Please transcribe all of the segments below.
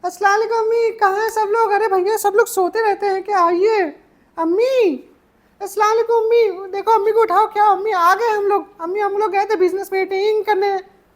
अस्सलाम वालेकुम अम्मी, कहाँ हैं सब लोग? अरे भैया सब लोग सोते रहते हैं क्या? आइए अम्मी। अस्सलाम वालेकुम अम्मी, देखो अम्मी को उठाओ। क्या अम्मी आ गए हम लोग? अम्मी हम लोग गए थे बिजनेस मीटिंग करने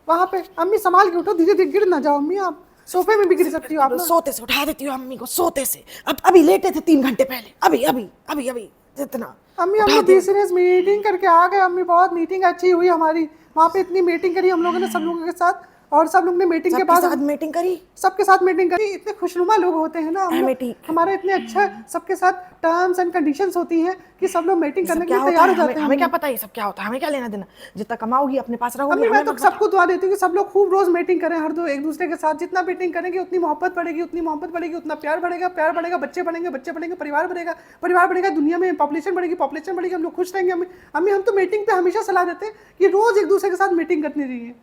वहाँ पे। अम्मी संभाल के उठो, धीरे धीरे गिर ना जाओ अम्मी, आप सोफे में भी गिर सकती हो आप ना। सोते से उठा देती हूँ अम्मी को, सोते से। अब अभी लेटे थे 3 घंटे पहले, अभी अभी अभी अभी जितना अम्मी हम उठा लोग दिया। बिजनेस मीटिंग करके आ गए अम्मी, बहुत मीटिंग अच्छी हुई हमारी। वहाँ पे इतनी मीटिंग करी हम लोगों ने सब लोगों के साथ, और सब लोग ने मीटिंग के सबके बाद साथ मीटिंग करी। सबके साथ मीटिंग करी। इतने खुशनुमा लोग होते हैं ना हम लोग, ठीक। हमारे इतने अच्छा सबके साथ टर्म्स एंड कंडीशंस होती हैं कि सब लोग मीटिंग ये सब करने के क्या लिए होता तैयार है? हो हमें जाते हैं हमें क्या अम्मी। पता ये सब क्या होता है? हमें क्या लेना देना? जितना कमाओगी अपने पास रखोगी, अम्मी मैं हमें तो मत बता। सबको दुआ देती हूँ कि सब लोग खूब रोज मीटिंग करें, हर दो एक दूसरे के साथ। जितना मीटिंग करेंगे उतनी मोहब्बत बढ़ेगी, उतनी मोहब्बत बढ़ेगी उतना प्यार बढ़ेगा, प्यार बढ़ेगा बच्चे बढ़ेंगे, बच्चे बढ़ेंगे परिवार बढ़ेगा, परिवार बढ़ेगा दुनिया में पॉपुलेशन बढ़ेगी, पॉपुलेशन बढ़ेगी, हम लोग खुश रहेंगे अम्मी। अम्मी हम तो मीटिंग पे हमेशा सलाह देते हैं कि रोज एक दूसरे के साथ मीटिंग करनी चाहिए।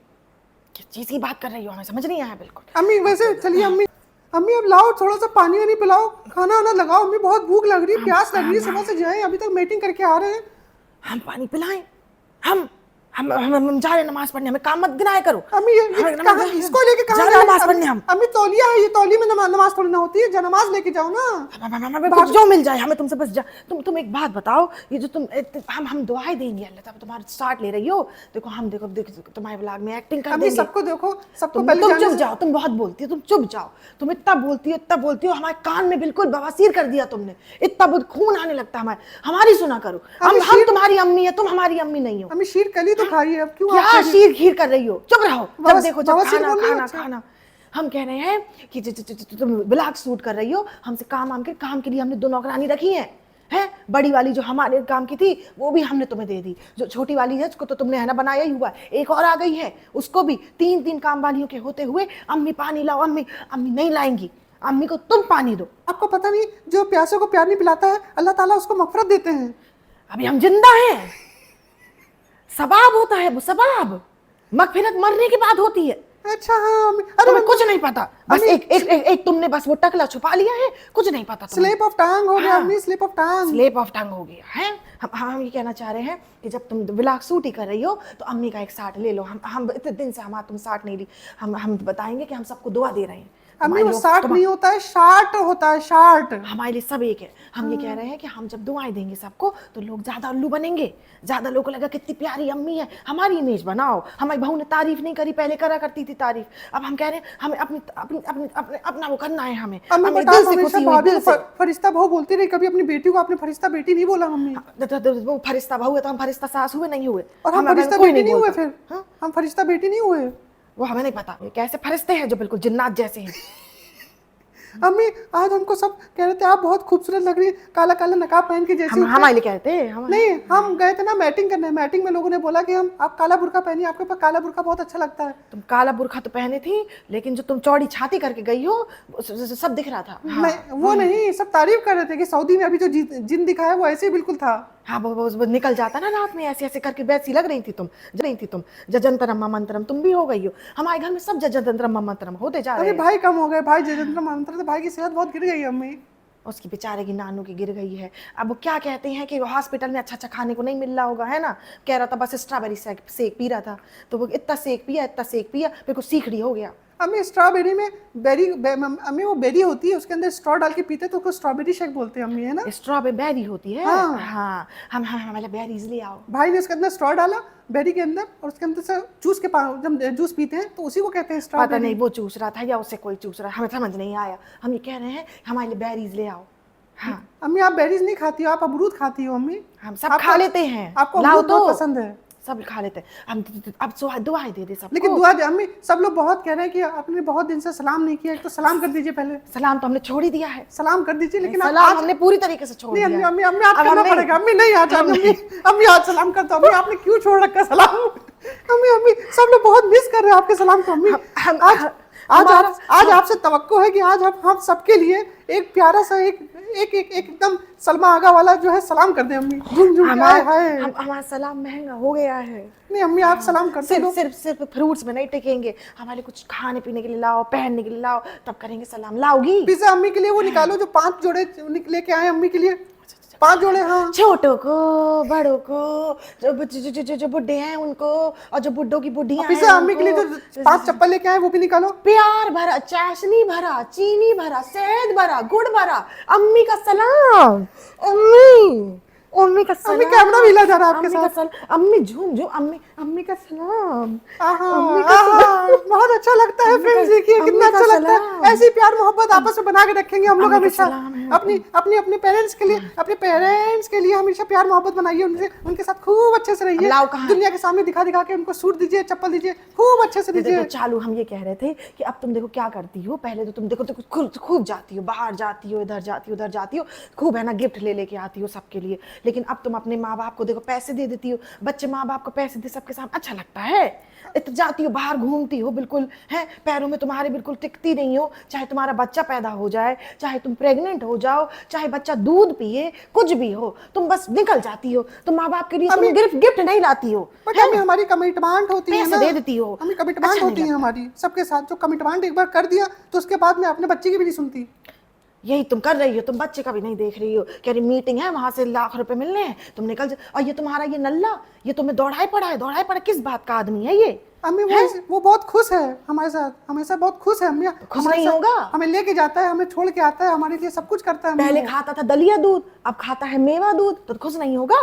किस चीज की बात कर रही हो? हमें समझ नहीं आया बिल्कुल। अम्मी वैसे चलिए अम्मी, अम्मी अब लाओ थोड़ा सा पानी वानी पिलाओ, खाना वाना लगाओ अम्मी, बहुत भूख लग रही है, हम प्यास लग रही है, हम सुबह से जाए अभी तक मीटिंग करके आ रहे हैं। हम पानी पिलाएं? हम जा रहे हैं नमाज पढ़ने, हमें काम मत गिनाया करो। अम्मी ये हमें कहाँ, इसको लेके जा कहाँ रहे जा हैं रहे नमाज हैं? पढ़ने हम। अम्मी तौलिया है, ये तौली में नमाज थोड़ी ना होती है, जा नमाज लेके जाओ ना। हमें कुछ जो मिल जाए, हमें तुमसे बस तुम एक बात बताओ, ये जो हम दुआएं देंगे अल्लाह ताला, तुम्हारा स्टार्ट ले रही हो। देखो तुम्हारे व्लॉग में एक्टिंग कर अम्मी देंगे। सबको देखो, सबको तुम पहले तुम जाने चुप से। जाओ, तुम बहुत बोलती हो, तुम चुप जाओ। तुम इतना बोलती हो, हमारे कान में बिल्कुल बवासीर कर दिया तुमने। इतना बहुत खून आने लगता है हमारी सुना करो। हम तुम्हारी अम्मी है, तुम हमारी अम्मी नहीं हो। अम्मी शीर कली तो खाई है, अब क्यों आप क्या कह रही शीर खीर कर रही हो? चुप रहो। जब देखो जब बवासीर खाना बोल रही हो? खाना अच्छा खाना। हम कह रहे हैं कि तुम ब्लॉग शूट कर रही हो, हमसे काम के लिए हमने 2 नौकरानी रखी हैं। बड़ी वाली जो हमारे काम की थी वो भी हमने तुम्हें दे दी, जो छोटी वाली है उसको तो तुमने है ना बनाया ही हुआ। एक और आ गई है, उसको भी 3 काम वालियों के होते हुए अम्मी पानी लाओ, अम्मी अम्मी नहीं लाएंगी। अम्मी को तुम पानी दो। आपको पता नहीं, जो प्यासों को प्यार नहीं पिलाता है अल्लाह ताला उसको मगफरत देते हैं। अभी हम जिंदा हैं, सबाब होता है वो, सबाब। मगफिरत मरने के बाद होती है। अच्छा हाँ अम्मी, अरे तुम्हें कुछ नहीं पता, बस अम्मी, एक तुमने बस वो टकला छुपा लिया है, कुछ नहीं पता तुम्हें। स्लिप ऑफ टंग हो गया हाँ, अम्मी, slip of tongue. Slip of tongue हो गया है। हम ये कहना चाह रहे हैं कि जब तुम ब्लॉग शूट ही कर रही हो तो अम्मी का एक साट ले लो। हम इतने दिन से हमारा तुम साट नहीं ली। हम बताएंगे कि हम सबको दुआ दे रहे हैं। अम्मी वो साठ नहीं होता है, शार्ट होता है, शार्ट। हमारे लिए सब एक है। हम ये कह रहे हैं कि हम जब दुआएं देंगे सबको तो लोग ज्यादा उल्लू बनेंगे, ज्यादा लोगों को लगा कितनी प्यारी अम्मी है। हमारी इमेज बनाओ। हमारी बहू ने तारीफ नहीं करी, पहले करा करती थी तारीफ, अब हम कह रहे हैं हमें अपनी अपनी अपनी अपने अपना वो करना है। हमें दिल से खुशी हुई, दिल से। फरिश्ता बहू बोलती रही, कभी अपनी बेटी को आपने फरिश्ता बेटी नहीं बोला मम्मी। वो फरिश्ता बहू है तो हम फरिश्ता सास हुए नहीं हुए? और हम फरिश्ता बेटी नहीं हुए फिर? हम फरिश्ता बेटी नहीं हुए? वो हमें नहीं पता कैसे फरिश्ते हैं जो बिल्कुल जिन्नात जैसे हैं। अम्मी आज हमको सब कह रहे थे आप बहुत खूबसूरत लग रही है, काला काला नकाब पहन के जैसे। हमारे लिए कहते हैं नहीं, हम गए थे ना मैटिंग करने, मैटिंग में लोगों ने बोला कि हम आप काला बुर्का पहनिए, आपके ऊपर काला बुर्का बहुत अच्छा लगता है। तुम काला बुर्खा तो पहने थी, लेकिन जो तुम चौड़ी छाती करके गई हो सब दिख रहा था। वो नहीं, सब तारीफ कर रहे थे कि सऊदी में अभी जो जिन दिखा है वो ऐसे ही बिल्कुल था। हाँ वो निकल जाता ना रात में, ऐसे ऐसे करके वैसी लग रही थी तुम। जजंतरम मंत्रम तुम भी हो गई हो। हमारे घर में सब जजंतरम मंत्रम होते जा रहे हैं। अरे भाई कम हो गए भाई, जजंतरम मंत्रम, भाई की सेहत बहुत गिर गई अम्मी। उसकी बेचारे की नानू की गिर गई है। अब वो क्या कहते हैं कि हॉस्पिटल में अच्छा खाने को नहीं मिल रहा होगा, है ना। कह रहा था बस स्ट्रॉबेरी सेक पी रहा था, तो वो इतना सेक पिया मेरे को सीखड़ी हो गया। अम्मी स्ट्रॉबेरी में अम्मी वो बेरी होती है, उसके अंदर स्ट्रॉ डाल के पीते तो उसको स्ट्रॉबेरी शेक बोलते हैं अम्मी, है ना। स्ट्रॉबेरी होती है। हाँ हम हमारे बेरीज ले आओ। भाई ने उसके अंदर स्ट्रॉ डाला बेरी के अंदर, और उसके अंदर से चूस के जब जूस पीते हैं तो उसी को कहते हैं स्ट्रॉबेरी। पता नहीं वो चूस रहा था या उससे कोई चूस रहा, हमें समझ नहीं आया। हम ये कह रहे हैं हमारे लिए बेरीज ले आओ। हाँ अम्मी आप बेरीज नहीं खाती हो, आप अमरूद खाती हो अम्मी। हम सब खा लेते हैं, आपको अमरूद बहुत पसंद है, सब खा लेते हैं हम। अब दुआएं दे सबको। लेकिन दुआ दे अम्मी, सब लोग बहुत कह रहे हैं कि आपने बहुत दिन से सलाम नहीं किया, तो सलाम कर दीजिए पहले। सलाम तो हमने छोड़ ही दिया है, सलाम कर दीजिए, लेकिन सलाम हमने पूरी तरीके से छोड़ दिया है। अम्मी आज करना पड़ेगा अम्मी, नहीं आज अम्मी आज सलाम कर दो अम्मी, आपने क्यों छोड़ रखा सलाम? अम्मी सब लोग बहुत मिस कर रहे हैं आपके सलाम को अम्मी। आज आपसे तवक्को है कि आज हम सबके लिए एक प्यारा सा एक एकदम सलमा आगा वाला जो है सलाम कर दे अम्मी। हमारा सलाम महंगा हो गया है। नहीं अम्मी आप सलाम कर दो। सिर्फ फ्रूट्स में नहीं टिकेंगे, हमारे कुछ खाने पीने के लिए लाओ, पहनने के लिए लाओ, तब करेंगे सलाम। लाओगी पिज्जा अम्मी के लिए वो निकालो जो 5 जोड़े लेके आए अम्मी के लिए। 5 जोड़े, हाँ। छोटों को, बड़ों को, जो बुड्ढे हैं उनको, और जो बुड्ढों की बुड्ढियां ऑफिस से हैं अम्मी के लिए उनको। जो 5 चप्पल लेके आए वो भी निकालो। प्यार भरा, चाशनी भरा, चीनी भरा, शहद भरा, गुड़ भरा, अम्मी का सलाम। अम्मी, अम्मी का सलाम। अम्मी कैमरा भी ला जा रहा है आपके अम्मी का साथ। सलाम, अम्मी झूम झूम, अम्मी, अम्मी का सलाम। आहा, अम्मी का आहा, बहुत अच्छा लगता है अम्मी फ्रेंड्स, का- देखिए अम्मी कितना का अच्छा लगता है। सलाम। ऐसी प्यार मोहब्बत आपस में बना के रखेंगे हम लोग अम्मी का हमेशा। सलाम है। अपने पेरेंट्स के लिए, अपने पेरेंट्स के लिए हमेशा प्यार मोहब्बत बनाइए, उनसे, उनके साथ खूब अच्छे से रहिए। लाओ कहाँ है? दुनिया के सामने दिखा दिखा के उनको सूट दीजिए, चप्पल दीजिए, खूब अच्छे से देखो दीजिए। चालू हम ये कह रहे थे कि अब तुम देखो क्या करती हो। पहले तो तुम देखो खूब जाती हो, बाहर जाती हो, इधर जाती हो, उधर जाती हो, खूब है ना गिफ्ट ले लेके आती हो सबके लिए। लेकिन अब तुम अपने माँ बाप को देखो पैसे दे देती हो। बच्चे माँ बाप को पैसे दे सबके सामने अच्छा लगता है? इतना जाती हो, बाहर घूमती हो, बिल्कुल है पैरों में तुम्हारे बिल्कुल टिकती नहीं हो। चाहे तुम्हारा बच्चा पैदा हो जाए, चाहे तुम प्रेग्नेंट हो जाओ, चाहे बच्चा दूध पिए, कुछ भी हो, तुम बस निकल जाती हो। तुम माँ बाप के लिए तुम गिफ्ट नहीं लाती हो, बट हमें हमारी कमिटमेंट होती है पैसे ना, दे देती हो। हमें कमिटमेंट अच्छा नहीं होती है लगता। हमारी सबके साथ। जो कमिटमेंट एक बार कर दिया तो उसके बाद मैं अपने बच्चे की भी नहीं सुनती। यही तुम कर रही हो, तुम बच्चे का भी नहीं देख रही हो। कह रही मीटिंग है, वहां से लाख रुपए मिलने हैं, तुम निकल जा। और ये तुम्हारा ये नल्ला, ये तुम्हें दौड़ाए पड़ा, किस बात का आदमी है ये? अम्मी वो बहुत खुश है हमारे साथ, हमेशा बहुत खुश है अम्मी। खुश हमारे नहीं साथ होगा? हमें लेके जाता है, हमें छोड़ के आता है, हमारे लिए सब कुछ करता है अम्मी पहले वो। खाता था दलिया दूध, अब खाता है मेवा दूध, तो खुश नहीं होगा?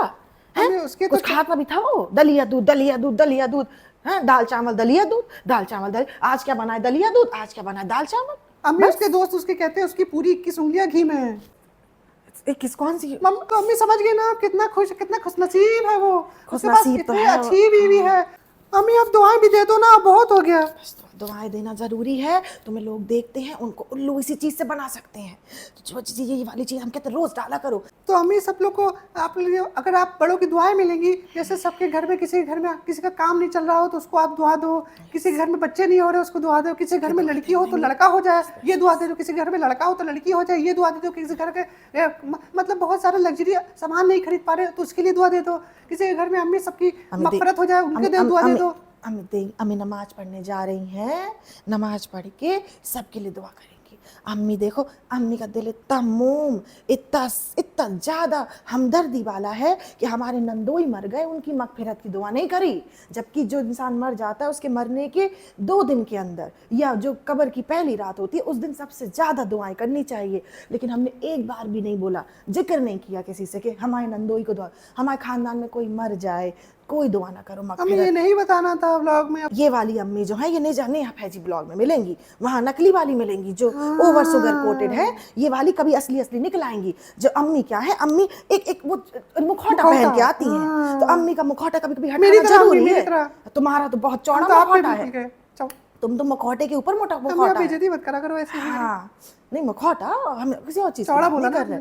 है? अम्मी उसके तो कुछ खाता भी था वो, दलिया दूध, दलिया दूध, दलिया दूध, है दाल चावल दलिया दूध, दाल चावल दलिया। आज क्या बना है? दलिया दूध। आज क्या बना है? दाल चावल। अम्मी उसके दोस्त उसके कहते हैं उसकी पूरी 21 उंगलियां घी में है। किस कौन सी? अम्मी समझ गए ना, कितना खुश नसीब है वो, उसके पास खुशनसीब तो कितनी है वो। अच्छी बीवी है। अम्मी अब दुआएं भी दे दो ना, बहुत हो गया। दुआएं देना जरूरी है। तुम्हें लोग देखते हैं, उनको उल्लू इसी चीज से बना सकते हैं। तो जो चीज ये वाली चीज हम कहते हैं रोज डाला करो। तो अम्मी सब लोग को आप अगर आप बड़ों की दुआएं मिलेंगी, जैसे सबके घर में किसी के घर में किसी का काम नहीं चल रहा हो तो उसको आप दुआ दो, किसी के घर में बच्चे नहीं हो रहे उसको दुआ दो, किसी घर में लड़की हो तो लड़का हो जाए ये दुआ दे दो, किसी घर में लड़का हो तो लड़की हो जाए ये दुआ दे दो, किसी घर के मतलब बहुत सारे लग्जरी सामान नहीं खरीद पा रहे तो उसके लिए दुआ दे दो, किसी के घर में अम्मी सबकी मगफरत हो जाए उनके लिए दुआ दे दो। अम्मी नमाज पढ़ने जा रही हैं, नमाज पढ़ के सबके लिए दुआ करेंगी। अम्मी देखो, अम्मी का दिल इतना मोम, इतना ज्यादा हमदर्दी वाला है कि हमारे नंदोई मर गए, उनकी मगफिरत की दुआ नहीं करी। जबकि जो इंसान मर जाता है उसके मरने के 2 दिन के अंदर या जो कब्र की पहली रात होती है उस दिन सबसे ज्यादा दुआएं करनी चाहिए। लेकिन हमने एक बार भी नहीं बोला, जिक्र नहीं किया किसी से कि हमारे नंदोई को दुआ, हमारे खानदान में कोई मर जाए कोई दुआ ना करो अम्मी मगफिरत। ये नहीं बताना था व्लॉग में। ये वाली अम्मी जो है ये नहीं जाने यहाँ फैजी ब्लॉग में मिलेंगी, वहाँ नकली वाली मिलेंगी जो ओवर शुगर कोटेड है। ये वाली कभी असली निकल आएंगी। जो अम्मी क्या है, अम्मी एक वो मुखौटा पहन के आती हैं, तो अम्मी का मुखौटा कभी कभी मेरी हटाना तरह जरूरी मेरी है। तरह। तुम्हारा तो बहुत चौड़ा तो आप मुखौटा भी है, ठीक है, चलो। तुम तो मुखौटे के ऊपर मोटा अम्मी आप मुखौटा है। बेइज्जती मत करा करो ऐसे। हाँ नहीं मुखौटा, हम किसी और चीज चौड़ा की बात बोला नहीं ना कर रहे।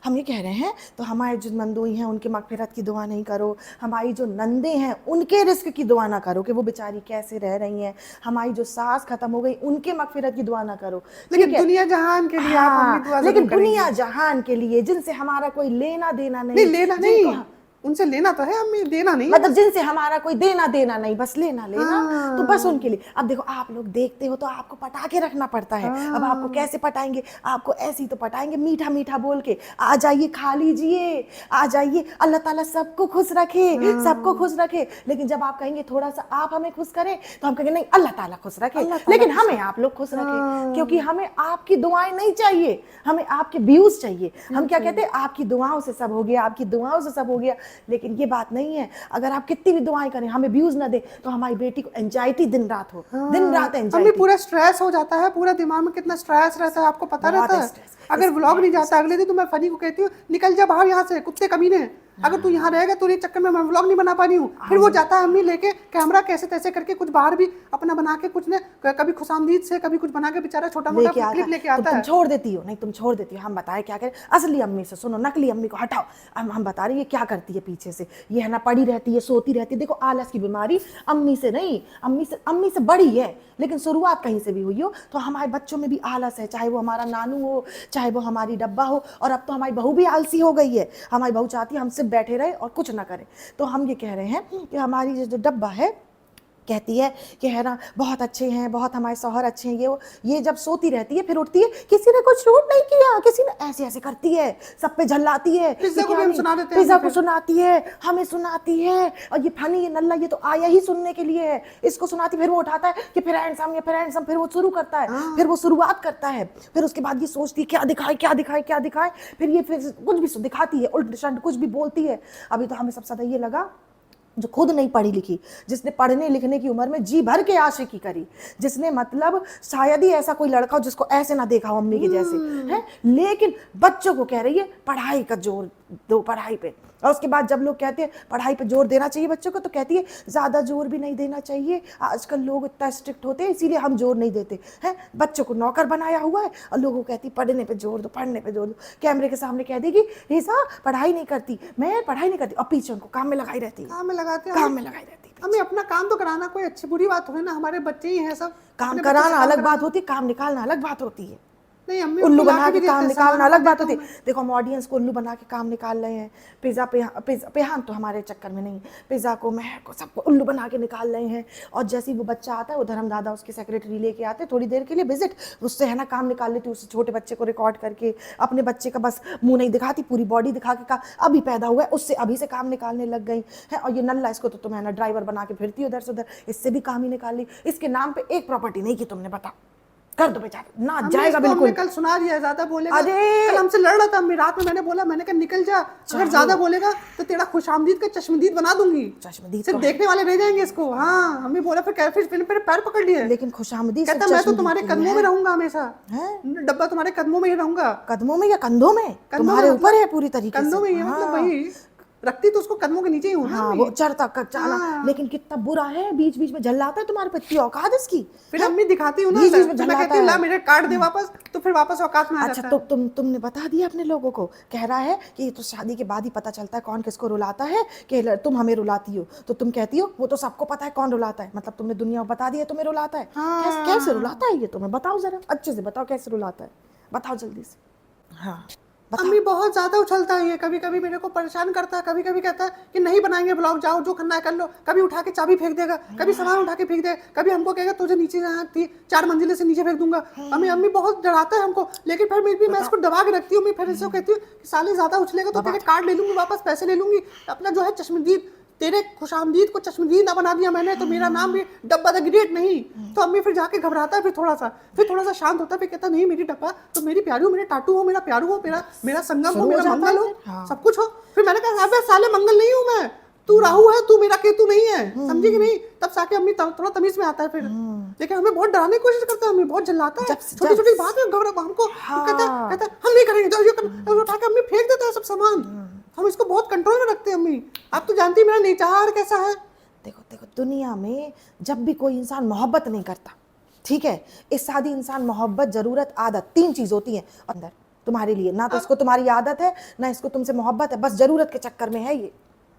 हम ये कह रहे हैं तो हमारे जो नंदोई हैं उनके मगफिरत की दुआ नहीं करो, हमारी जो नंदे हैं उनके रिस्क की दुआ ना करो कि वो बेचारी कैसे रह रही हैं, हमारी जो सास खत्म हो गई उनके मगफिरत की दुआ ना करो। लेकिन ठीक है? दुनिया जहान के लिए आप हाँ, अम्मी दुआ लेकिन जरूर करेंगी। दुनिया जहान के लिए जिनसे हमारा कोई लेना देना नहीं लेना नहीं, जिनको- उनसे लेना तो है अम्मी, देना नहीं। मतलब जिनसे हमारा कोई देना देना नहीं, बस लेना लेना। हाँ। तो बस उनके लिए। अब देखो आप लोग देखते हो तो आपको पटा के रखना पड़ता है। अब आपको कैसे पटाएंगे? आपको ऐसे ही तो पटाएंगे, मीठा मीठा बोल के, आ जाइए खा लीजिए, आ जाइए, अल्लाह ताला सबको खुश रखे, सबको खुश रखे। लेकिन जब आप कहेंगे थोड़ा सा आप हमें खुश करें तो हम कहेंगे नहीं अल्लाह ताला खुश रखे, लेकिन हमें आप लोग खुश रखें, क्योंकि हमें आपकी दुआएं नहीं चाहिए, हमें आपके व्यूज चाहिए। हम क्या कहते हैं, आपकी दुआओं से सब हो गया, आपकी दुआओं से सब हो गया। लेकिन ये बात नहीं है। अगर आप कितनी भी दुआएं करें हमें व्यूज ना दे तो हमारी बेटी को एंजाइटी दिन रात हो, दिन रात अम्मी एंजाइटी। पूरा स्ट्रेस हो जाता है, पूरा दिमाग में कितना स्ट्रेस रहता है आपको पता बहुत रहता है। स्ट्रेस। अगर व्लॉग नहीं जाता अगले दिन तो मैं फनी को कहती हूँ निकल जा बाहर यहाँ से, कुत्ते कमीने, अगर तू यहाँ रहेगा तो ये चक्कर में मैं व्लॉग नहीं बना पा रही हूँ। फिर वो जाता है अम्मी लेके कैमरा कैसे तैसे करके कुछ बाहर भी अपना बना के कुछ ने कभी खुशामदीद से कभी कुछ बना के बेचारा छोटा मोटा क्लिप लेके आता है। तुम छोड़ देती हो, नहीं तुम छोड़ देती हो। हम बताए क्या करें, असली अम्मी से सुनो, नकली अम्मी को हटाओ। हम बता रहे हैं ये क्या करती है पीछे से, ये है ना पड़ी रहती है, सोती रहती है। देखो आलस की बीमारी अम्मी से नहीं, अम्मी से बड़ी है, लेकिन शुरुआत कहीं से भी हुई हो। तो हमारे बच्चों में भी आलस है, चाहे वो हमारा नानू हो, चाहे वो हमारी डब्बा हो, और अब तो हमारी बहू भी आलसी हो गई है। हमारी बहू चाहती है हम सिर्फ बैठे रहे और कुछ ना करें। तो हम ये कह रहे हैं कि हमारी जो डब्बा है कहती है कि है ना बहुत अच्छे हैं, बहुत हमारे शौहर अच्छे हैं, ये वो। ये जब सोती रहती है फिर उठती है, किसी ने कुछ शूट नहीं किया, किसी ने ऐसे ऐसे करती है, सब पे झल्लाती है। पिज्जा को भी हम सुना देते हैं, पिज्जा को सुनाती है, हमें सुनाती है। और ये फनी, ये नल्ला, ये तो आया ही सुनने के लिए है, इसको सुनाती। फिर वो उठाता है कि फिर हैंडसम, ये फिर हैंडसम, फिर वो शुरू करता है, फिर वो शुरुआत करता है। फिर उसके बाद ये सोचती है क्या दिखाए क्या दिखाए क्या दिखाए। फिर ये फिर कुछ भी दिखाती है, उल्ट शल्ट कुछ भी बोलती है। अभी तो हमें सबसे ज्यादा ये लगा जो खुद नहीं पढ़ी लिखी, जिसने पढ़ने लिखने की उम्र में जी भर के आशिकी करी, जिसने मतलब शायद ही ऐसा कोई लड़का हो जिसको ऐसे ना देखा हो अम्मी के जैसे है, लेकिन बच्चों को कह रही है पढ़ाई का जोर दो, पढ़ाई पे। और उसके बाद जब लोग कहते हैं पढ़ाई पे जोर देना चाहिए बच्चों को, तो कहती है ज़्यादा जोर भी नहीं देना चाहिए, आजकल लोग इतना स्ट्रिक्ट होते हैं इसीलिए हम जोर नहीं देते हैं। बच्चों को नौकर बनाया हुआ है और लोगों को कहती पढ़ने पे जोर दो, पढ़ने पे जोर दो। कैमरे के सामने कह देगी रीसा पढ़ाई नहीं करती, मैं पढ़ाई नहीं करती, और पीछे उनको काम में लगाई रहती है, काम में लगाते काम में लगाई रहती है। हमें अपना काम तो कराना, कोई अच्छी बुरी बात थोड़ी ना, हमारे बच्चे ही हैं सब। काम कराना अलग बात होती है, काम निकालना अलग बात होती है। नहीं, अम्मी उल्लू उनको बना लाके के भी काम देते हैं, निकालना सामान अलग बात देता होती हूँ है। देखो हम ऑडियंस को उल्लू बना के काम निकाल रहे हैं, पिज़्ज़ा पेहान तो हमारे चक्कर में नहीं, पिज़्ज़ा को महक को सबको उल्लू बना के निकाल रहे हैं। और जैसे ही वो बच्चा आता है, वो धर्म दादा उसकी सेक्रेटरी लेके आते थोड़ी देर के लिए विजिट, उससे है ना काम निकाल लेती, उससे छोटे बच्चे को रिकॉर्ड करके। अपने बच्चे का बस मुंह नहीं दिखाती, पूरी बॉडी दिखा के का अभी पैदा हुआ है उससे अभी से काम निकालने लग गई है। और ये नल्ला, इसको तो तुम्हें ना ड्राइवर बना के फिरती उधर से उधर, इससे भी काम ही निकाल ली। इसके नाम पे एक प्रॉपर्टी नहीं की तुमने, बता कर दो बेचारा ना जाएगा बिल्कुल। कल सुना दिया ज्यादा बोलेगा, अरे कल हमसे लड़ रहा था अम्मी रात में, मैंने बोला, मैंने कहा निकल जा, अगर ज्यादा बोलेगा तो तेरा खुशामदीद का चश्मदीद बना दूंगी, चश्मदीद सिर्फ देखने वाले रह जाएंगे इसको। हाँ हमें बोला, फिर पैर पकड़ लिए, लेकिन खुशामदीद कहता मैं तो तुम्हारे कदमों में रहूंगा हमेशा, डब्बा तुम्हारे कदमों में ही रहूंगा। कदमों में या कंधों में? तुम्हारे ऊपर है पूरी तरीके से, कंधों में ही है, मतलब वही रखती तो उसको कदमों के नीचे ही हूँ ना। हाँ, वो चढ़ता चाला, लेकिन कितना बुरा है, बीच बीच में झल्लाता है तुम्हारे पे, इतनी औकात इसकी। फिर अम्मी दिखाती हूँ ना, बीच बीच में तो मैं कहती हूँ ला मेरे कार्ड दे वापस, तो फिर वापस औकात में आ जाता है। अच्छा, तुमने बता दिया अपने लोगों को? कह रहा है कि ये तो शादी के बाद ही पता चलता है कौन किसको रुलाता है, कि तुम हमें रुलाती हो, तो तुम कहती हो वो तो सबको पता है कौन रुलाता है, मतलब तुमने दुनिया को बता दिया तुम्हें रुलाता है। कैसे रुलाता है ये, तुम्हें बताओ जरा, अच्छे से बताओ कैसे रुलाता है, बताओ जल्दी से। हाँ अम्मी बहुत ज्यादा उछलता है ये, कभी कभी मेरे को परेशान करता है, कभी कभी कहता है कि नहीं बनाएंगे ब्लॉग, जाओ जो करना है कर लो, कभी उठा के चाबी फेंक देगा, कभी सामान उठा के फेंक देगा, कभी हमको कहेगा तुझे नीचे जाना थी 4 मंजिले से नीचे फेंक दूंगा। अम्मी बहुत डराता है हमको, लेकिन फिर मैं इसको दबा के रखती हूँ। मैं फिर इसको कहती हूँ कि साले ज्यादा उछलेगा तो तेरे कार्ड ले लूंगी वापस, पैसे ले लूंगी, अपना जो है चश्मदीद, तेरे खुशामदीद को चश्मदीद ना बना दिया मैंने, तो मेरा नाम भी डब्बा द ग्रेट नहीं। तो अम्मी फिर जाके घबराता है, फिर थोड़ा सा शांत होता है, फिर कहता नहीं मेरी डब्बा तो मेरी प्यारी हो, मेरे टाटू हो, मेरा प्यारू हो, मेरा संगम हो, मेरा मंगल हो, सब कुछ हो। फिर मैंने कहा अबे साले मंगल नहीं हूँ मैं, तू राहु है, तू मेरा केतु नहीं है, समझी कि नहीं? तब साके अम्मी थोड़ा तमीज में आता है फिर, लेकिन हमें बहुत डराने की कोशिश करता है, हमें बहुत जलाता है, छोटी छोटी बात में घबरा हमको, कहता हम नहीं करेंगे, जाओ ये कर, उठा के अम्मी फेंक देता है सब सामान। हम इसको बहुत कंट्रोल में रखते हैं अम्मी, आप तो जानती है मेरा नेचर कैसा है। देखो दुनिया में जब भी कोई इंसान मोहब्बत नहीं करता, ठीक है, इस शादी इंसान मोहब्बत, जरूरत, आदत, 3 चीज होती हैं अंदर तुम्हारे लिए, ना तो इसको तुम्हारी आदत है, ना इसको तुमसे मोहब्बत है, बस जरूरत के चक्कर में है ये।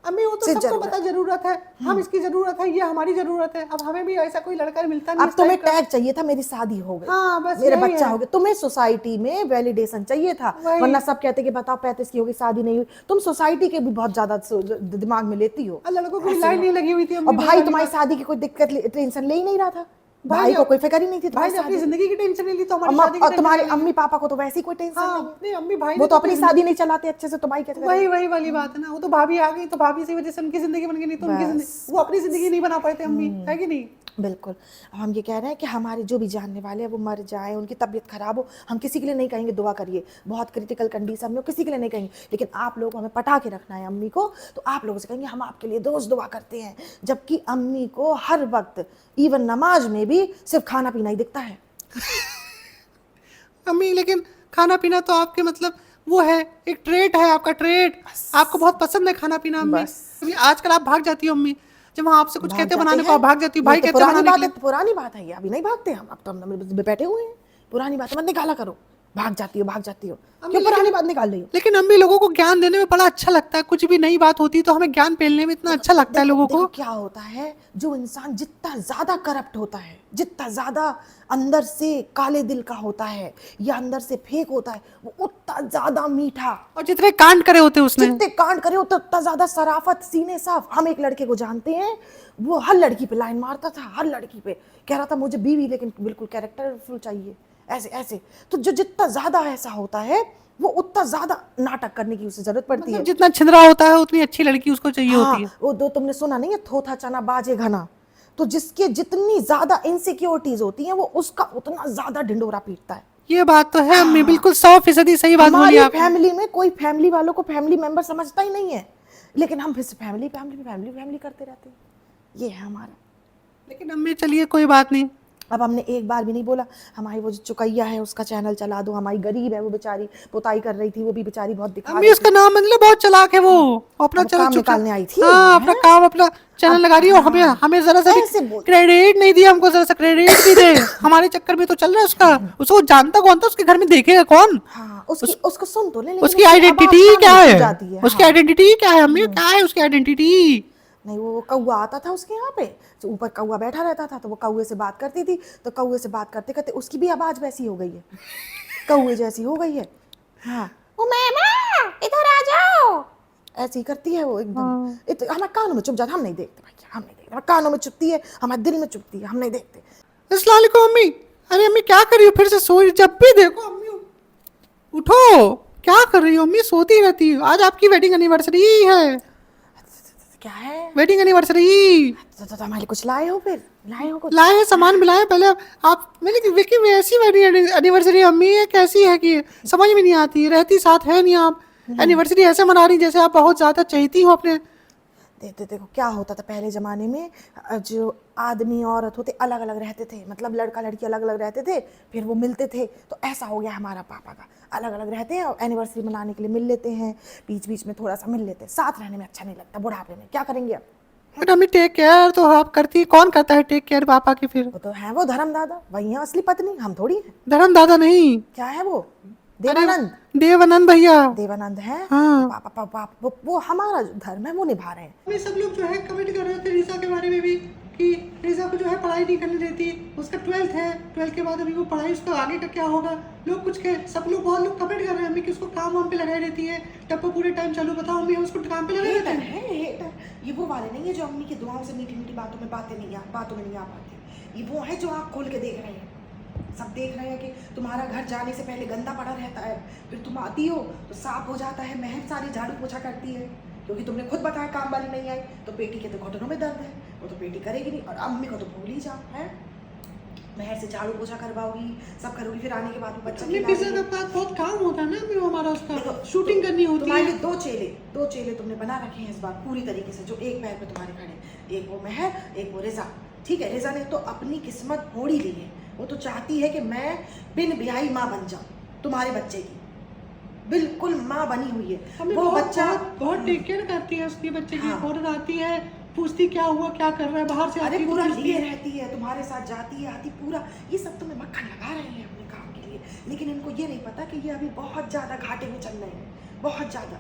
अम्मी वो तो सबको पता जरूरत है, हम इसकी जरूरत है, ये हमारी जरूरत है। अब हमें भी ऐसा कोई लड़का मिलता नहीं। अब तुम्हें टैग चाहिए था, मेरी शादी हो गई, हाँ, बस मेरे बच्चा हो गया, तुम्हें सोसाइटी में वैलिडेशन चाहिए था, वरना सब कहते कि बताओ 35 की होगी शादी नहीं हुई। तुम सोसाइटी के भी बहुत ज्यादा दिमाग में लेती हो, लड़कों को लाइन नहीं लगी हुई थी। और भाई तुम्हारी शादी की कोई दिक्कत टेंशन ले ही नहीं रहा था, भाई को कोई फिक्र ही नहीं थी, भाई ने अपनी जिंदगी की टेंशन नहीं ली, तो हमारी शादी की और तुम्हारे अम्मी पापा को तो वैसी कोई टेंशन नहीं। अम्मी भाई वो तो अपनी शादी नहीं चलाते अच्छे से, तो भाई कैसे? वही वाली बात है ना, वो तो भाभी आ गई, तो भाभी की वजह से उनकी जिंदगी बन गई, नहीं तो उनकी जिंदगी, वो अपनी जिंदगी नहीं बना पाए थे अम्मी, है कि नहीं? बिल्कुल। अब हम ये कह रहे हैं कि हमारे जो भी जानने वाले हैं वो मर जाए, उनकी तबीयत खराब हो, हम किसी के लिए नहीं कहेंगे दुआ करिए, बहुत क्रिटिकल कंडीशन में, किसी के लिए नहीं कहेंगे, लेकिन आप लोग हमें पटा के रखना है अम्मी को, तो आप लोगों से कहेंगे हम आपके लिए रोज दुआ करते हैं, जबकि अम्मी को हर वक्त इवन नमाज में भी सिर्फ खाना पीना ही दिखता है। अम्मी लेकिन खाना पीना तो आपके मतलब वो है, एक ट्रेट है आपका, ट्रेट आपको बहुत पसंद है खाना पीना। अम्मी आजकल आप भाग जाती हो अम्मी, जब वहाँ आपसे कुछ कहते बनाने को आप भाग जाती हो, भाई कहते बनाने के लिए। पुरानी बात है ये, अभी नहीं भागते हम, अब तो हम बैठे हुए हैं, पुरानी बात मत निकाला करो, भाग जाती हो क्यों पुरानी बात निकाल रही हो? लेकिन अम्मी लोगों को ज्ञान देने में बड़ा अच्छा लगता है, कुछ भी नई बात होती है तो हमें ज्ञान पेलने में इतना अच्छा लगता है लोगों देखो को। क्या होता है, जो इंसान जितना ज्यादा करप्ट होता है, जितना ज्यादा अंदर से काले दिल का होता है या अंदर से फेक होता है, वो उतना ज्यादा मीठा, और जितने कांड करे होते हैं उसने, जितने कांड करे उतना ज्यादा सराफत, सीने साफ। हम एक लड़के को जानते हैं, वो हर लड़की पे लाइन मारता था, हर लड़की पे कह रहा था मुझे बीवी लेकिन बिल्कुल कैरेक्टरफुल चाहिए, ऐसे ऐसे। तो जो जितना ज्यादा ऐसा होता है वो उतना ज्यादा नाटक करने की उसे जरूरत पड़ती है। जितना छिंदरा होता है उतनी अच्छी लड़की उसको चाहिए होती है। वो दो तुमने सुना नहीं है, थोथा चना बाजे घना। तो जिसके जितनी ज्यादा इनसिक्योरिटीज होती हैं वो उसका उतना ज्यादा ढिंडोरा पीटता है। ये बात तो है अम्मी, बिल्कुल 100% सही बात बोली हमारी आप। फैमिली में कोई फैमिली वालों को फैमिली मेंबर समझता ही नहीं है, लेकिन हम फिर से फैमिली करते रहते हैं। ये है हमारा। लेकिन अम्मी चलिए कोई बात नहीं, अब हमने एक बार भी नहीं बोला हमारी वो जो चुकैया है उसका चैनल चला दो, हमारी गरीब है वो बेचारी पुताई कर रही थी, वो भी बेचारी बहुत दिखा अम्मी उसका नाम मतलब बहुत चालाक है वो, अपना अब काम निकालने आई थी। हाँ, अपना काम अपना चैनल लगा रही हो, हमें हमें जरा सा ऐसे बोल। क्रेडिट नहीं दिया, हमको जरा सा क्रेडिट भी दे। हमारे चक्कर में तो चल रहा है उसका, उसको जानता कौन था, उसके घर में देखेगा कौन? हाँ, उसको सुन तो ले, लेकिन उसकी उसकी आइडेंटिटी आवाज़ क्या कान में है? जाती है। उसकी आइडेंटिटी क्या है अम्मी? क्या है उसकी आइडेंटिटी? नहीं, वो कौआ आता था उसके यहाँ पे, तो ऊपर कौआ बैठा रहता था, तो वो कौए से बात करती थी, तो कौए से बात करते करते उसकी भी आवाज वैसी हो गई है, कौए जैसी हो गई है। हाँ, वो मैमा इधर आ जाओ, ऐसी करती है वो एकदम। हमारे कानों में चुप जाता, हम नहीं देखते भाई, हम नहीं देखते, हमारे कानों में चुपती है, हमारे दिल में चुपती है, हम नहीं देखते। अस्सलाम वालेकुम अम्मी। अरे अम्मी क्या कर रही हो? फिर से सोई, जब भी देखो अम्मी उठो, क्या कर रही हो अम्मी? सोती रहती हो। आज आपकी वेडिंग एनिवर्सरी है। क्या है वेडिंग एनिवर्सरी? तो हमारे कुछ लाए हो? फिर लाए हो कुछ? लाए हैं, सामान भी लाए। पहले आप मैंने देखी वैसी वेडिंग एनिवर्सरी अम्मी है, कैसी है कि समझ में नहीं आती, रहती साथ है नहीं आप। एनिवर्सरी ऐसे मना रही जैसे आप बहुत ज्यादा चाहती हो अपने। देखो क्या होता था पहले ज़माने में, जो आदमी औरत होते अलग अलग रहते थे, मतलब लड़का लड़की अलग अलग रहते थे, फिर वो मिलते थे। तो ऐसा हो गया हमारा पापा का, अलग अलग रहते हैं और एनिवर्सरी मनाने के लिए मिल लेते हैं, बीच बीच में थोड़ा सा मिल लेते हैं। साथ रहने में अच्छा नहीं लगता, बुढ़ापे में क्या करेंगे अब? बट अम्मी टेक केयर तो आप करती, कौन करता है टेक केयर पापा की? फिर वो तो है वो धर्म दादा, वही है असली पत्नी, हम थोड़ी हैं। धर्म दादा नहीं, क्या है वो? देवानंद। देवानंद भैया। देवानंद है। हाँ। पापा वो हमारा जो धर्म है वो निभा रहे हैं। हमें सब लोग जो है कमेंट कर रहे थे रीसा के बारे में भी कि रीसा को जो है पढ़ाई नहीं करने देती, उसका 12th है, 12th के बाद अभी वो पढ़ाई, उसका आगे का क्या होगा। लोग कुछ कहे, सब लोग बहुत लोग कमेंट कर रहे हैं अम्मी कि उसको काम वाम पे लगाई रहती है, टप्पो पूरे टाइम चालू। बताओ अम्मी, हम उसको काम पे लगाई रहते हैं? ये वो वाले नहीं है जो अम्मी की दुआओं से मीठी मीठी बातों में नहीं आ पाते। ये वो है जो आँख खोल के देख रहे हैं, सब देख रहे हैं कि तुम्हारा घर जाने से पहले गंदा पड़ा रहता है, फिर तुम आती हो तो साफ हो जाता है, महक सारी झाड़ू पोछा करती है, क्योंकि तुमने खुद बताया काम वाली नहीं आई। तो पेटी के तो घुटनों में दर्द है, वो तो पेटी करेगी नहीं, और अम्मी को तो भूल ही जाओ है, महर से झाड़ू पोछा करवाओगी, सब करोगी, फिर आने के बाद बच्चा बहुत काम होता है ना अभी हमारा, उसका शूटिंग करनी होती है। तुम्हारे दो चेले तुमने बना रखे हैं इस बार पूरी तरीके से, जो एक पैर पे तुम्हारे खड़े, एक वो महर, एक वो रिजा। ठीक है, रिजा ने तो अपनी किस्मत मोड़ ही ली है, वो तो चाहती है कि मैं बिन ब्याही माँ बन जाऊं तुम्हारे बच्चे की, बिल्कुल माँ बनी हुई है वो बच्चा। बहुत टेक केयर करती है उसके बच्चे की, बहुत आती है, पूछती क्या हुआ, क्या कर रहा है, बाहर से अरे पूरा लिए रहती है, तुम्हारे साथ जाती है आती, पूरा ये सब तुम्हें मक्खन लगा रहे हैं अपने काम के लिए, लेकिन इनको ये नहीं पता कि ये अभी बहुत ज्यादा घाटे में चल रहे हैं, बहुत ज्यादा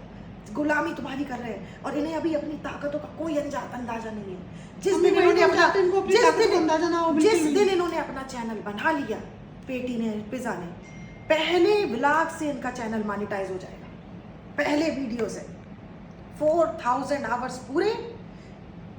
गुलामी तुम्हारी कर रहे हैं, और इन्हें अभी अपनी ताकतों का कोई अंदाजा नहीं है। जिस दिन इन्होंने अपना चैनल बना लिया, पेटी ने, पिज़्ज़ा ने, पहले व्लॉग से इनका चैनल मोनेटाइज हो जाएगा, पहले वीडियो से 4000 आवर्स पूरे,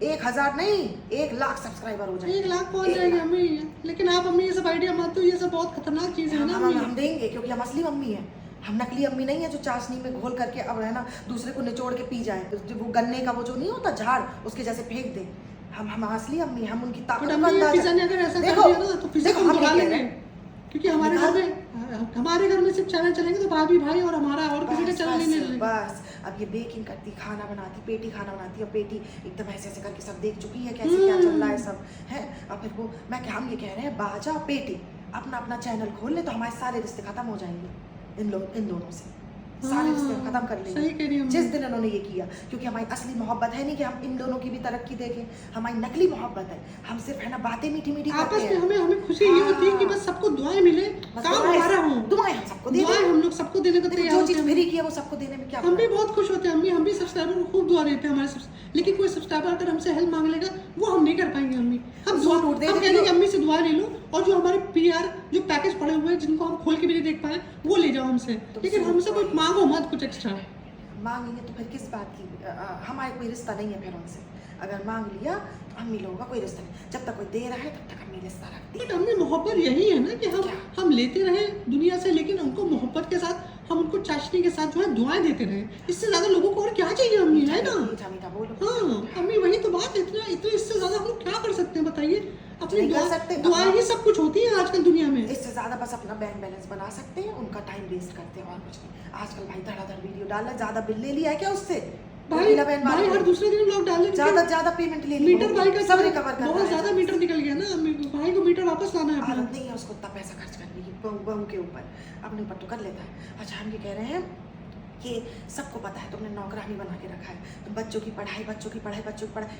1000 नहीं 1 लाख सब्सक्राइबर हो जाएंगे, 1 लाख पहुंच जाएंगे अम्मी। लेकिन आप अम्मी ये सब आइडिया मत दो, ये सब बहुत खतरनाक चीज है ना। हम देंगे, क्योंकि हम असली अम्मी है, हम नकली अम्मी नहीं है जो चाशनी में घोल करके अब है ना दूसरे को निचोड़ के पी जाए, वो गन्ने का वो जो नहीं होता झाड़, उसके जैसे फेंक दे। हम असली अम्मी, हम उनकी ताकत का अंदाजा। अगर ऐसा कर दिया ना तो पिज़्ज़ा को बुला लेंगे, क्योंकि हमारे घर में सिर्फ चैनल चलेंगे तो भाभी भाई और हमारा, और किसी का चैनल नहीं चलेगा। बस अब ये बेकिंग करती, खाना बनाती, पेटी खाना बनाती, और पेटी एकदम ऐसे ऐसे करके सब देख चुकी है कैसे क्या चल रहा है सब है। और फिर वो मैं क्या, हम ये कह रहे हैं बाजा पेटी अपना अपना चैनल खोल ले तो हमारे सारे रिश्ते खत्म हो जाएंगे इन दोनों से, सारे रिश्ते खत्म कर लेंगे जिस दिन इन्होंने ये किया। क्योंकि हमारी असली मोहब्बत है नहीं कि हम इन दोनों की भी तरक्की देखें, हमारी नकली मोहब्बत है, हम सिर्फ है ना बातें मीठी मीठी करते हैं। आपस में हमें खुशी ये होती है कि बस सबको दुआएं मिले, काम हमारा हो। दुआएं हम सब सबको दे दुआएं हम लोग सबको देने को देखो, तैयार जो होते चीज हैं। फ्री की है वो सबको देने में क्या हम भी बुरा है? बहुत खुश होते हैं अम्मी, हम भी सब्सक्राइबर को खूब दुआ देते हैं हमारे लेकिन कोई सब्सक्राइबर अगर हमसे हेल्प मांग लेगा वो हम नहीं कर पाएंगे अम्मी। हम दुआ सूट दे हम देती कहेंगे हो। कि अम्मी से दुआ ले लो, और जो हमारे पीआर जो पैकेज पड़े हुए हैं जिनको हम खोल के भी नहीं देख पाए वो ले जाओ हमसे, लेकिन हमसे कोई मांगो मत कुछ एक्स्ट्रा। मांगेंगे तो फिर किस बात की हमारे कोई रिश्ता नहीं है फिर उनसे। अगर मांग लिया तो अम्मी लोगों का कोई रिश्ता नहीं, जब तक कोई दे रहा है तब तक अम्मी रिश्ता रखती है। बट अम्मी मोहब्बत यही है ना कि क्या? हम लेते रहे दुनिया से, लेकिन उनको मोहब्बत के साथ हम उनको चाशनी के साथ जो है दुआएं देते रहे। इससे ज्यादा लोगों को और क्या चाहिए अम्मी, है ना? मीठा मीठा बोलो। हाँ अम्मी वही तो बात है, इतना इतना इससे ज्यादा हम लोग क्या कर सकते हैं बताइए? अपनी नहीं कर सकते, दुआएं अपना- ही सब कुछ होती है आजकल दुनिया में। इससे ज्यादा बस अपना बैंक बैलेंस बना सकते हैं, उनका टाइम वेस्ट करते हैं और कुछ नहीं। आजकल भाई धड़ाधड़ वीडियो डाल रहा है, ज्यादा बिल ले लिया है क्या उससे? भाई रमीला बहन भाई वाले हर दूसरे दिन लोग डाल रहे ज्यादा ज्यादा पेमेंट ले ली, मीटर भाई का सब रिकवर कर बहुत ज्यादा मीटर निकल गया ना अम्मी, भाई को मीटर वापस लाना है अपना। आदत नहीं है उसको इतना पैसा खर्च करने की बहू के ऊपर, अपने ऊपर तो कर लेता है। अच्छा हम ये कह रहे हैं कि सबको पता है तुमने नौकरानी बना के रखा है, तो बच्चों की पढ़ाई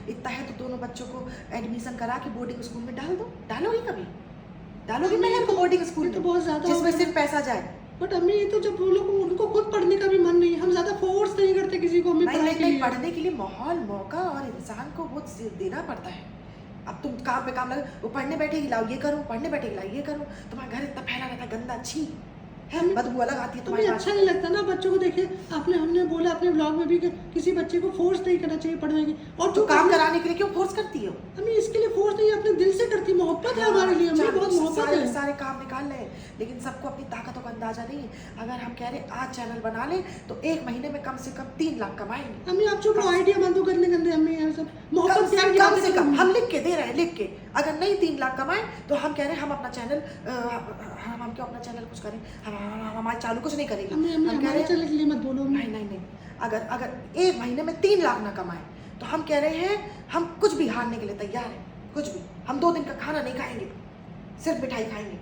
इतना है तो दोनों बच्चों को एडमिशन करा के बोर्डिंग स्कूल में डाल दो। डालोगी कभी? डालोगी मेहर को बोर्डिंग स्कूल ये तो में बहुत ज्यादा जिसमें होगा। सिर्फ पैसा जाए? बट अम्मी ये तो जब वो लोग उनको खुद पढ़ने का भी मन नहीं है, हम ज्यादा फोर्स नहीं करते किसी को अम्मी नहीं पढ़ाई नहीं के नहीं, लिए। पढ़ने के लिए माहौल मौका और इंसान को बहुत देना पड़ता है। अब तुम काम पे काम लगे, वो पढ़ने बैठेगी लाओ ये करो, पढ़ने बैठेगी लाओ ये करो, तुम्हारा घर इतना फैला रहता है गंदा, छी है, बदबू अलग आती है तुम्हें तुम्हारी अच्छा नहीं लगता ना बच्चों को? देखिए हमने बोला अपने ब्लॉग में भी कि किसी बच्चे को फोर्स नहीं करना चाहिए पढ़ने की, और तो जो काम कराने के लिए क्यों फोर्स करती हो? हमें इसके लिए फोर्स नहीं, अपने दिल से करती, मोहब्बत है हमारे लिए, हमें बहुत मोहब्बत सारे है। सारे काम निकाल रहे हैं, लेकिन सबको अपनी ताकतों का अंदाजा नहीं है। अगर हम कह रहे हैं आज चैनल बना ले तो एक महीने में कम से कम 3 लाख कमाएंगे। अम्मी आप चुप रहो, आइडिया बंद करने गंदे अम्मी यार सब मोहब्बत प्यार की कम बातें से करो कम अम्मी। हम लिख के दे रहे हैं, लिख के। अगर नहीं 3 लाख कमाए तो हम कह रहे हैं हम अपना चैनल हम क्यों अपना चैनल कुछ करें, हम हमारे चालू कुछ नहीं करेंगे। अम्मी अम्मी हम कह हमारे रहे हैं चैनल के लिए मत बोलो अम्मी। नहीं नहीं नहीं, अगर एक महीने में 3 लाख ना कमाए तो हम कह रहे हैं हम कुछ भी हारने के लिए तैयार हैं, कुछ भी। हम 2 दिन का खाना नहीं खाएंगे, सिर्फ मिठाई खाएंगे।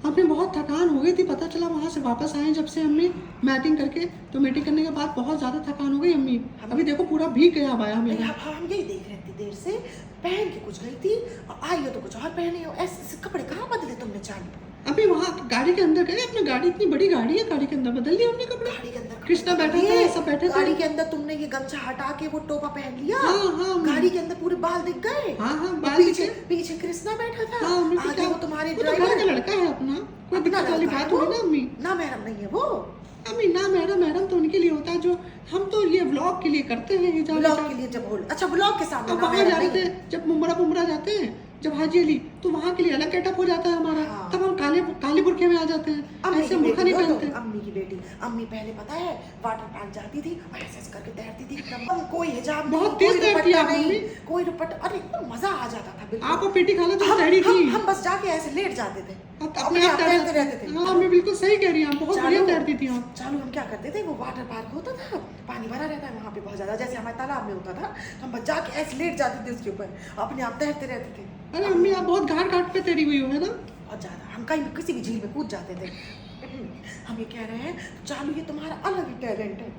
हमें बहुत थकान हो गई थी, पता चला वहाँ से वापस आए जब से अम्मी मीटिंग करके, तो मीटिंग करने के बाद बहुत ज़्यादा थकान हो गई अम्मी। अभी देखो पूरा भीग गया अब आया नहीं, मेरा। हम यही देख रहे थे देर से, पहन के कुछ गई थी और आई हो तो कुछ और पहने हो। ऐसे कपड़े कहाँ बदले तुमने? चालू अभी वहाँ गाड़ी के अंदर गए, अपनी गाड़ी इतनी बड़ी गाड़ी है, गाड़ी के अंदर बदल लिया हमने कपड़े। गाड़ी के अंदर कृष्णा बैठा था, सब बैठे थे। गाड़ी के अंदर तुमने ये गमछा हटा के वो टोपा पहन लिया। हाँ, हाँ, गाड़ी के अंदर पूरे बाल दिख गए। हाँ, बाल पीछे दिखे। पीछे कृष्णा बैठा था, हाँ, अम्मी आगे क्या वो तुम्हारे वो तो घर ड्राइवर का लड़का है अपना, कोई अपना दिक्कत वाली लड़का है बात वो। हुई ना अम्मी। ना मैडम नहीं है वो। अम्मी ना मैडम तो उनके लिए होता है, जो हम तो ये व्लॉग के लिए करते हैं ये जाने ब्लॉग के लिए जब बोल, अच्छा ब्लॉग के सामने अब ना वहाँ मैडम जाते नहीं थे, है। जब मुमरा जाते हैं, जब हाजी अली, तो वहाँ के लिए अलग गेटअप हो जाता है हमारा। हाँ। तब हम काले बुरखे में आ जाते हैं, अम्मी ऐसे की मुर्खा बेटी नहीं हो तो, पहनते। अम्मी की बेटी। अम्मी पहले पता है वाटर पार्क जाती थी और ऐसे ऐसे करके तैरती थी एकदम, कोई हिजाब बहुत नहीं, तेज कोई तैरती दुपट्टा है आप नहीं, अम्मी। कोई दुपट्टा, अरे एकदम मजा आ जाता था बिल्कुल। आप पेटी खाना तो तैरी थी। हम बस जाके ऐसे लेट जाते थे, अपने आप तैरते रहते थे। हाँ मैं बिल्कुल सही कह रही हूँ, आप बहुत बढ़िया चालू- तैरती थी आप। चालू हम क्या करते थे, वो वाटर पार्क होता था, पानी भरा रहता है वहाँ पे बहुत ज्यादा, जैसे हमारे तालाब में होता था, तो हम बस जाके ऐसे लेट जाते थे उसके ऊपर, अपने आप तैरते रहते थे। अरे अम्मी आप बहुत घाट पे तैरी हुई हो, है ना? बहुत ज्यादा हम कहीं किसी भी झील में कूद जाते थे। हम ये कह रहे हैं चालू ये तुम्हारा अलग ही टैलेंट है,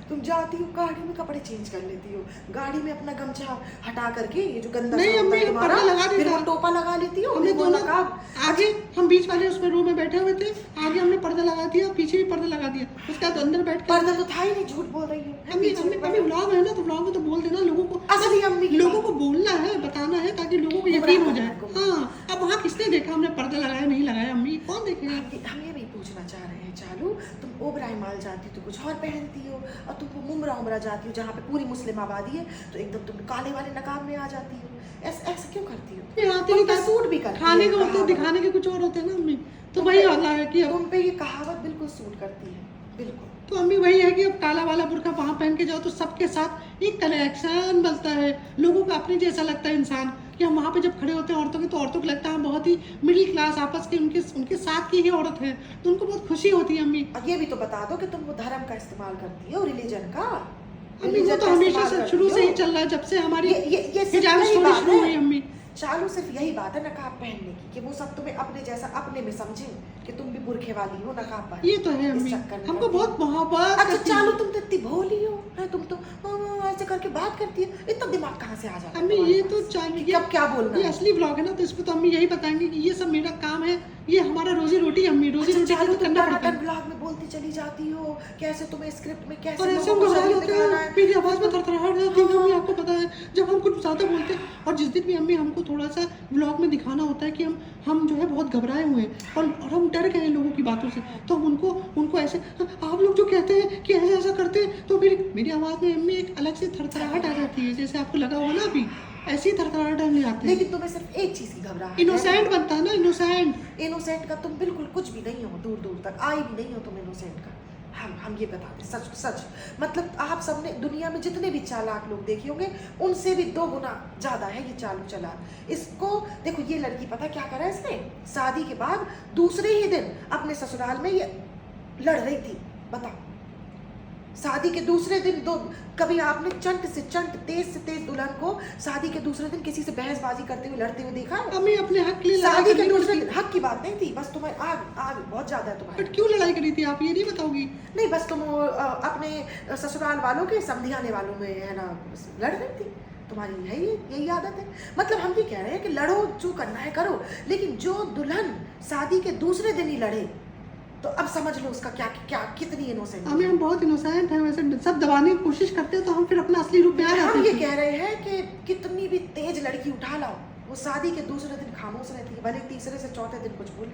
तुम जाती हो गाड़ी में कपड़े चेंज कर लेती हो, गाड़ी में अपना गमछा हटा करके ये जो गंदा नहीं सा होता अम्मी, है तुम्हारा, पर्दा लगा फिर देता। वो टोपा लगा लेती हो, हमने फिर वो दोनों नकाब। आगे, हम बीच वाले उसमें रो में बैठे हुए थे, आगे हमने पर्दा लगा दिया, पीछे भी पर्दा लगा दिया, उसके बाद अंदर बैठ के पर्दा तो था ही नहीं, झूठ बोल रही हो। अम्मी व्लॉग है ना, तो व्लॉग में तो बोल देना लोगों को, असली अम्मी की लोगों को बोलना है, बताना है, ताकि लोगों को यकीन हो जाए। हाँ अब वहाँ किसने देखा हमने पर्दा लगाया नहीं लगाया अम्मी, कौन देखेगा? हम ये भी पूछना चाह रहे हैं चालू, तुम ओबराय माल जाती हो तो कुछ और पहनती हो, और तुम मुमरा जाती हो जहाँ पे पूरी मुस्लिम आबादी है तो एकदम तुम काले वाले नकाब में आ जाती हो, ऐसा क्यों करती हो? ये आते तुम ही तो सूट भी करती खाने है, के होते कहावत। दिखाने के कुछ और होते हैं ना अम्मी, तो वही वाला है कि अब तुम पे ये कहावत बिल्कुल सूट करती है, बिल्कुल। तो अम्मी वही है कि अब काला वाला बुर्का वहाँ पहन के जाओ तो सबके साथ एक कनेक्शन बनता है, लोगों को अपने जैसा लगता है इंसान, कि हम वहाँ पे जब खड़े होते हैं औरतों के, तो औरतों को लगता है हम बहुत ही मिडिल क्लास आपस के उनके साथ की ही औरत है, तो उनको बहुत खुशी होती है अम्मी। अब ये भी तो बता दो कि तुम वो धर्म का इस्तेमाल करती हो, रिलीजन का। अम्मी वो religion तो का हमेशा इस्तेमाल से करती शुरू से ही हो। चल रहा है, जब से हमारी ये सिर्फ हिजाब यही स्टोरी बात शुरू हुई है अम्मी। चालू, सिर्फ यही बात है नकाब पहनने की, कि वो सब तुम्हें अपने जैसा अपने में समझे कि तुम भी बुरखे वाली हो, नकाब पहन। ये तो है इस अम्मी, चक्कर में हमको करती बहुत हो। मोहब्बत अच्छा करती है। चालू तुम तो इतनी भोली हो, है तुम तो ऐसे करके बात करती है, इतना दिमाग कहाँ से आ जाता है अम्मी तुम्हारे ये पास? तो चाहिए, कब क्या बोलना ये है? असली ब्लॉग है ना, तो इसमें तो अम्मी यही बताएंगे कि ये सब मेरा काम है, ये हमारा रोजी रोटी अम्मी, रोजी रोटी चालू तो तुम करना पड़ता टनाटन है। ब्लॉग में बोलती चली जाती हो, कैसे तुम्हें स्क्रिप्ट में कैसे और ऐसे लोगों को घबरा शरीर जाते दिखाना हैं, है। मेरी आवाज़ में थरथराहट जाती है अम्मी, आपको पता है जब हम कुछ ज़्यादा बोलते हैं। और जिस दिन भी अम्मी हमको थोड़ा सा व्लॉग में दिखाना होता है कि हम जो है बहुत घबराए हुए हैं और हम डर गए हैं लोगों की बातों से, तो हम उनको ऐसे आप लोग जो कहते हैं कि ऐसा ऐसा करते हैं, तो मेरी आवाज़ में अम्मी एक अलग से थरथराहट आ जाती है, जैसे आपको लगा होगा ना अभी ऐसी थरथराहट आने आती है। लेकिन तुम्हें सिर्फ एक चीज की घबराहट है। इनोसेंट बनता है ना, इनोसेंट। इनोसेंट का तुम बिल्कुल कुछ भी नहीं हो, दूर दूर तक आई भी नहीं हो तुम इनोसेंट का। हम ये बताते सच सच, मतलब आप सबने दुनिया में जितने भी चालाक लोग देखे होंगे उनसे भी 2 गुना ज्यादा है ये चालू चला। इसको देखो, ये लड़की पता क्या करा इसने, शादी के बाद दूसरे ही दिन अपने ससुराल में ये लड़ रही थी। बताओ, शादी के दूसरे दिन कभी आपने चंट से चंट, तेज से तेज दुल्हन को शादी के दूसरे दिन किसी से बहसबाजी करते हुए लड़ते हुए देखा है? अम्मी अपने हक के लिए लड़ाई शादी के करनी दूसरे पड़ती दिन हक की बात नहीं थी, बस तुम्हें आग बहुत ज्यादा है तुम्हारे। बट क्यों लड़ाई करी थी आप ये नहीं बताओगी? नहीं, बस तुम अपने ससुराल वालों के समधियाने वालों में है ना लड़ रही थी। तुम्हारी है यही आदत है। मतलब हम ये कह रहे हैं कि लड़ो, जो करना है करो, लेकिन जो दुल्हन शादी के दूसरे दिन ही लड़े तो अब समझ लो उसका क्या कितनी इनोसेंट। हमें हम बहुत इनोसेंट हैं, वैसे सब दबाने की कोशिश करते हैं तो हम फिर अपना असली रूप में आ जाते हम ये हैं। कह रहे हैं कि कितनी भी तेज लड़की उठा लाओ, वो शादी के दूसरे दिन खामोश रहती है, भले तीसरे से चौथे दिन कुछ बोले,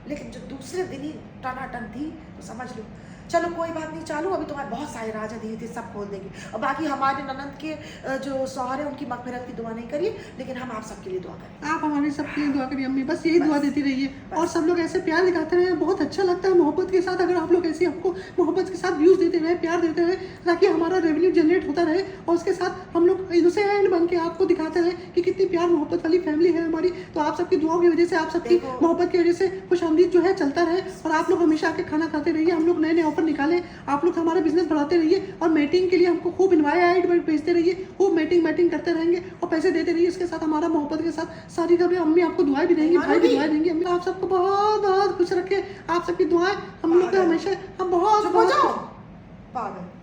लेकिन जो दूसरे दिन ही टनाटन थी तो समझ लो। चलो कोई बात नहीं, चालू अभी तुम्हारे बहुत सारे राज हैं, धीरे धीरे सब खोल देंगे। और बाकी हमारे ननंद के जो शौहर है उनकी मगफिरत की दुआ नहीं करिए, लेकिन हम आप सबके लिए दुआ करें। आप हमारी सबके लिए दुआ करिए अम्मी, बस यही दुआ देती रहिए और सब लोग ऐसे प्यार दिखाते रहे, बहुत अच्छा लगता है मोहब्बत के साथ। अगर आप लोग ऐसे हमको मोहब्बत के साथ व्यूज़ देते रहे, प्यार देते रहे, ताकि हमारा रेवेन्यू जनरेट होता रहे और उसके साथ हम लोग इनोसेंट बन के आपको दिखाते रहे कि कितनी प्यार मोहब्बत वाली फैमिली है हमारी। तो आप सबकी दुआओं की वजह से, आप सबकी मोहब्बत की वजह से खुशआमदीद जो है चलता रहे और आप लोग हमेशा आके खाना खाते रहिए। हम लोग नए नए ऑफर निकालें, आप लोग हमारा बिजनेस बढ़ाते रहिए और मीटिंग के लिए हमको खूब इनवाइट भेजते रहिए, खूब मीटिंग करते रहेंगे और पैसे देते रहिए। इसके साथ हमारा मोहब्बत के साथ सारी कभी अम्मी आपको दुआएं भी देंगी, भाई भी दुआएं देंगे। अम्मी आप सबको बहुत बहुत खुश रखे, आप सबकी दुआएं हम लोग हमेशा हम बहुत चुप हो जाओ पागल।